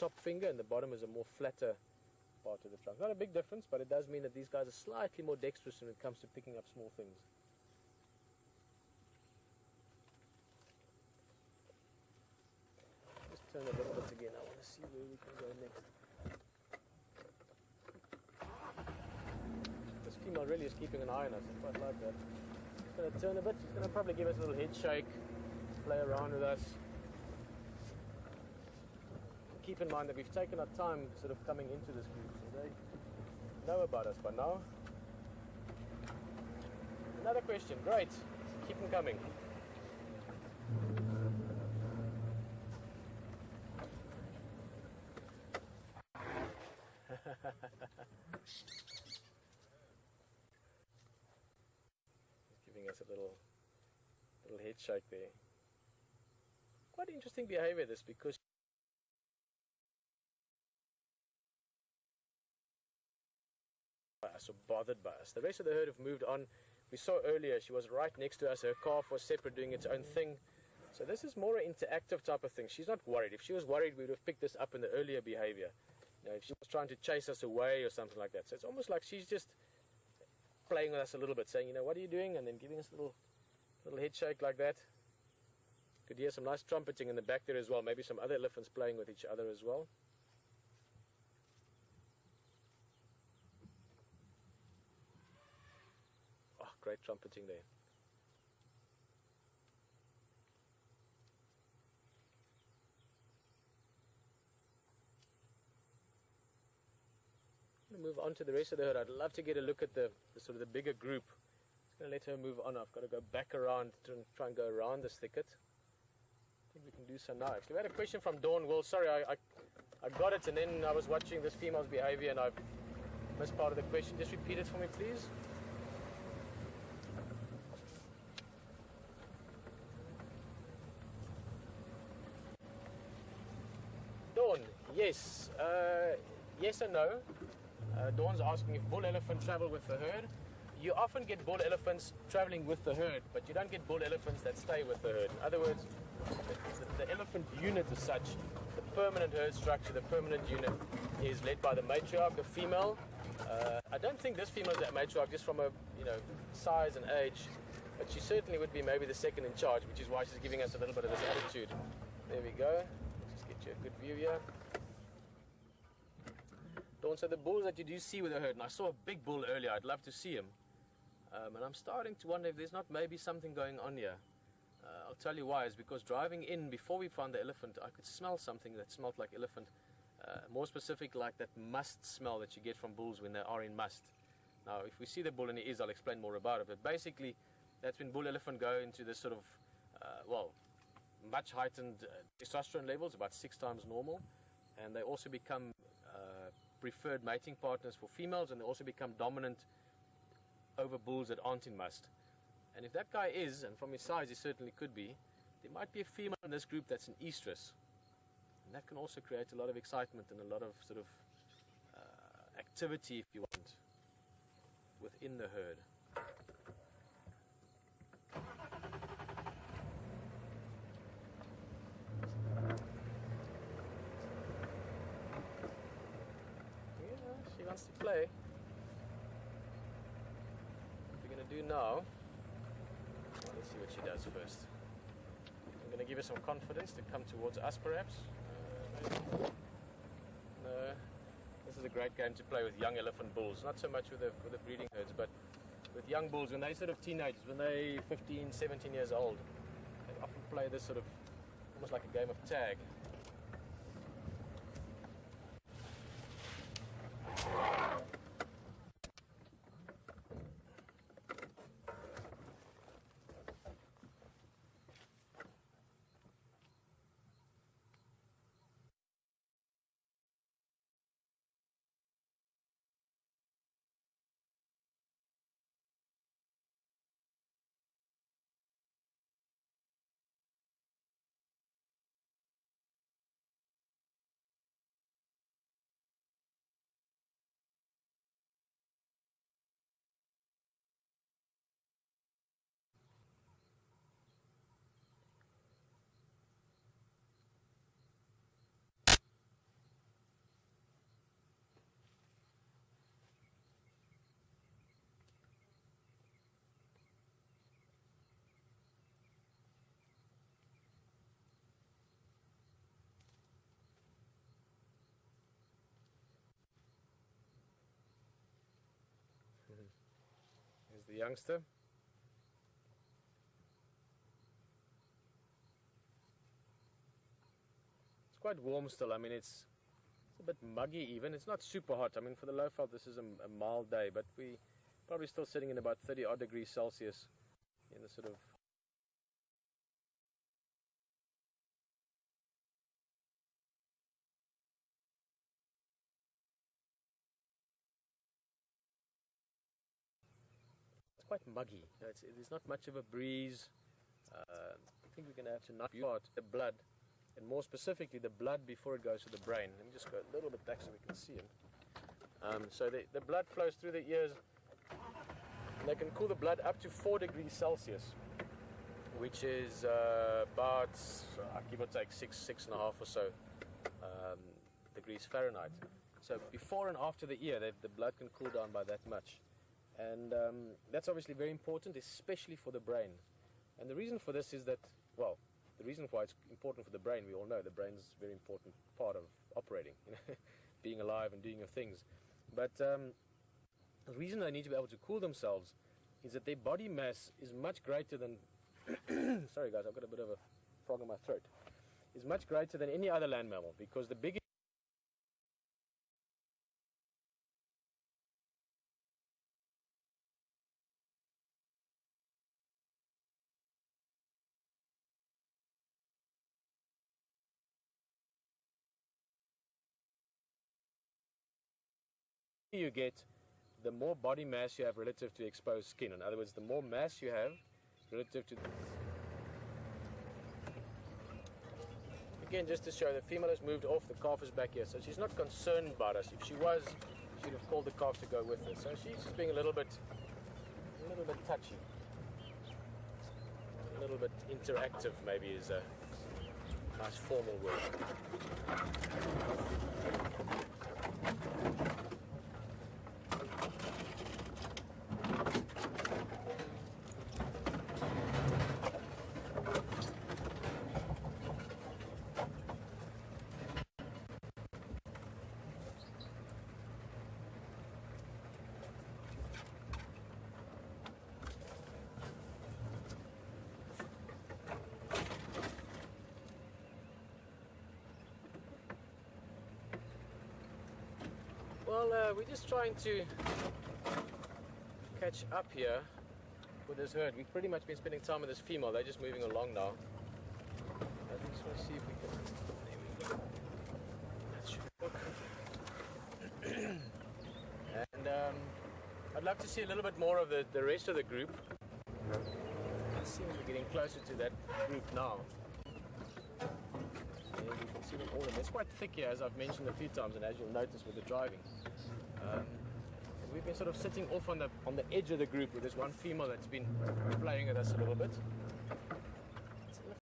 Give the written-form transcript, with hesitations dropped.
top finger, and the bottom is a more flatter part of the trunk. Not a big difference, but it does mean that these guys are slightly more dexterous when it comes to picking up small things. Just turn a little bit again. I want to see where we can go next. This female really is keeping an eye on us. I quite like that. Just going to turn a bit. She's going to probably give us a little head shake, play around with us. Keep in mind that we've taken our time sort of coming into this group, so they know about us by now. Another question. Great. Keep them coming. He's giving us a little head shake there. Quite interesting behavior, this, because us or bothered by us. The rest of the herd have moved on. We saw earlier she was right next to us. Her calf was separate, doing its own thing. So this is more an interactive type of thing. She's not worried. If she was worried, we would have picked this up in the earlier behavior. You know, if she was trying to chase us away or something like that. So it's almost like she's just playing with us a little bit, saying, you know, what are you doing? And then giving us a little head shake like that. Could hear some nice trumpeting in the back there as well. Maybe some other elephants playing with each other as well. Oh, great trumpeting there. I'm going to move on to the rest of the herd. I'd love to get a look at the sort of the bigger group. I'm just going to let her move on. I've got to go back around to try and go around this thicket. I think we can do so now. Actually, we had a question from Dawn. Well, sorry, I got it, and then I was watching this female's behavior and I've missed part of the question. Just repeat it for me, please. Dawn, yes. Yes and no. Dawn's asking if bull elephant travel with the herd. You often get bull elephants traveling with the herd, but you don't get bull elephants that stay with the herd. In other words, the elephant unit as such, the permanent herd structure, the permanent unit is led by the matriarch, a female. I don't think this female is that matriarch just from a size and age, but she certainly would be maybe the second in charge, which is why she's giving us a little bit of this attitude. There we go. Let's just get you a good view here. Dawn, so the bulls that you do see with the herd, and I saw a big bull earlier, I'd love to see him. And I'm starting to wonder if there's not maybe something going on here. I'll tell you why. Is because driving in before we found the elephant, I could smell something that smelled like elephant. More specific, like that must smell that you get from bulls when they are in must. Now, if we see the bull and he is, I'll explain more about it. But basically, that's when bull elephant go into this sort of, much heightened testosterone levels, about 6 times normal. And they also become preferred mating partners for females, and they also become dominant over bulls that aren't in must. And if that guy is, and from his size he certainly could be, there might be a female in this group that's an estrus. And that can also create a lot of excitement and a lot of sort of activity, if you want, within the herd. Yeah, she wants to play. What we're going to do now, well, let's see what she does first. I'm going to give her some confidence to come towards us, perhaps. No. This is a great game to play with young elephant bulls. Not so much with the breeding herds, but with young bulls when they're sort of teenagers, when they're 15, 17 years old. They often play this sort of almost like a game of tag. the youngster. It's quite warm still. I mean, it's a bit muggy even. It's not super hot. I mean, for the low veld, this is a mild day, but we probably still sitting in about 30 odd degrees Celsius in the sort of quite muggy. There's not much of a breeze. I think we're going to have to knock out the blood, and more specifically the blood before it goes to the brain. Let me just go a little bit back so we can see him. So the blood flows through the ears, and they can cool the blood up to 4 degrees Celsius, which is about, give or take, 6.5 or so degrees Fahrenheit. So before and after the ear, the blood can cool down by that much. And that's obviously very important, especially for the brain. And the reason for this is that, well, the reason why it's important for the brain, we all know the brain's a very important part of operating, being alive and doing your things. But the reason they need to be able to cool themselves is that their body mass is much greater than, sorry guys, I've got a bit of a frog in my throat, is much greater than any other land mammal, because the bigger you get, the more body mass you have relative to exposed skin. In other words, the more mass you have relative to... Again, just to show, the female has moved off, the calf is back here, so she's not concerned about us. If she was, she'd have called the calf to go with her. So she's just being a little bit touchy. A little bit interactive, maybe, is a nice formal word. Well, we're just trying to catch up here with this herd. We've pretty much been spending time with this female. They're just moving along now. I just want to see if we can... There we go. That should work. And I'd love to see a little bit more of the rest of the group. It seems we're getting closer to that group now. And you can see them all. It's quite thick here, as I've mentioned a few times, and as you'll notice with the driving. We've been sort of sitting off on the edge of the group with this one female that's been playing with us a little bit.